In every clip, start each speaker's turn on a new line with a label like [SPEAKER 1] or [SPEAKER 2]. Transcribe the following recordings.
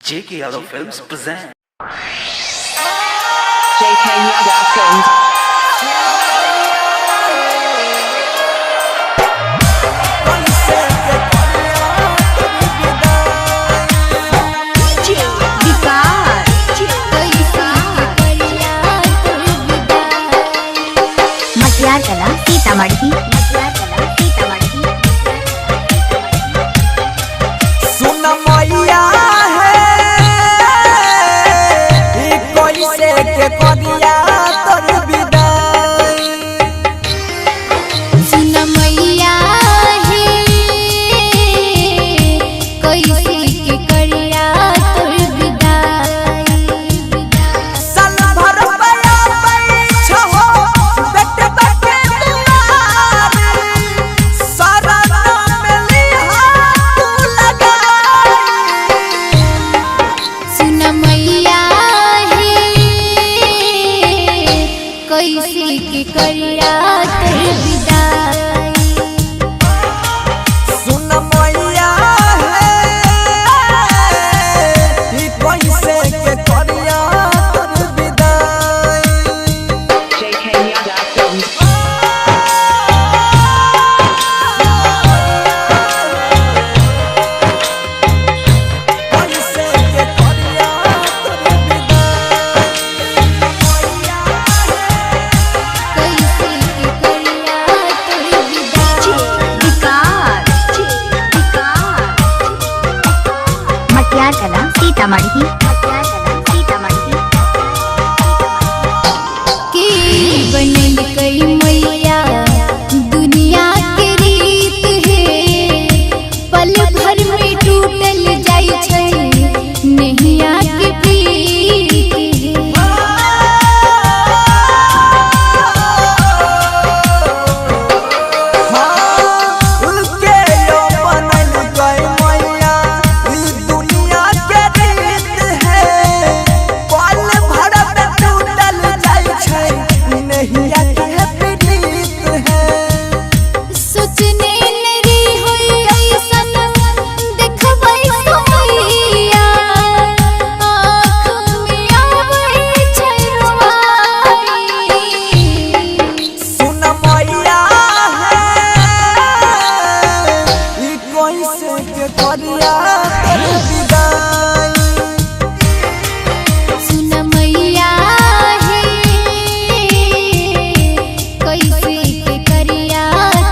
[SPEAKER 1] JK Yadav Films present
[SPEAKER 2] JK Yadav Films.
[SPEAKER 3] मटियार कला सीतामढ़ी
[SPEAKER 4] सुन मैया है कोई से के करिया तोर विदाई।
[SPEAKER 3] सुन मैया है कोई से के करिया तोर विदाई।
[SPEAKER 4] साल भर बया बैठ हो बेटे बेटे तुम्हारे सारा नाम लिहा तू लगाई।
[SPEAKER 3] सुन मैया है कोई से के करिया तोर विदाई।
[SPEAKER 4] सुन मैया है कोई से के करिया तोर विदाई।
[SPEAKER 2] JK Yadav Films.
[SPEAKER 3] मटियार कला सीतामढ़ी के बनल कई मैया दुनिया के रीत है। पल भर में टूटल जाई छै नैया के प्रीत है। सोचने नरी होई ऐसन देखबै सोइया आँख में आबै छै रुआई।
[SPEAKER 4] सुन मैया है कोई से के करिया तोर विदाई।
[SPEAKER 3] सुन मैया है कैसे के करिया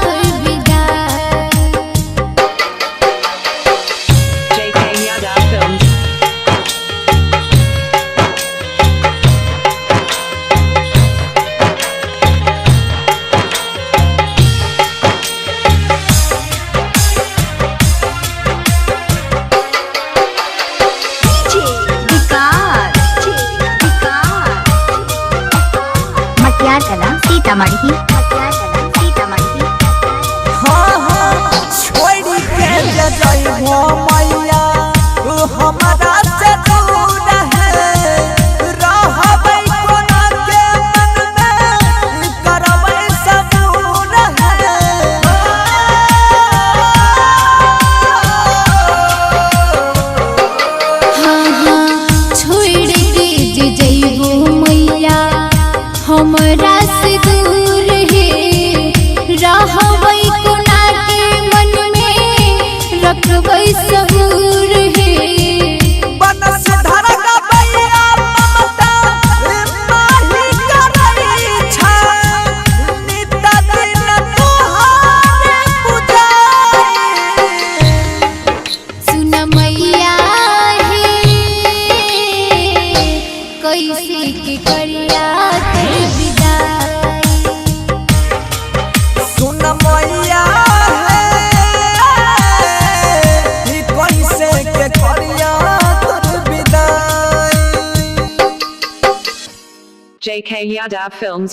[SPEAKER 3] तोर विदाई।
[SPEAKER 2] JK Yadav Films. मटियार कला सीतामढ़ी
[SPEAKER 4] हाँ हाँ छोड़ के जे जइबो मैया हमारा से दूर है। रहबै कोना के मन में करबै सबूर
[SPEAKER 3] हाँ हाँ छोड़ के जे जइबो मैया हमरा से दूर है। रहबै कोना के मन में रखबै सबूर है।
[SPEAKER 4] बनस धरक बैया ममता माही करई छै नित दिन तोहरे पूजाई।
[SPEAKER 3] सुन मैया है कैसे के करिया तोर विदाई।
[SPEAKER 4] सुन मैया है कोई से के करिया तोर विदाई।
[SPEAKER 2] JK Yadav Films.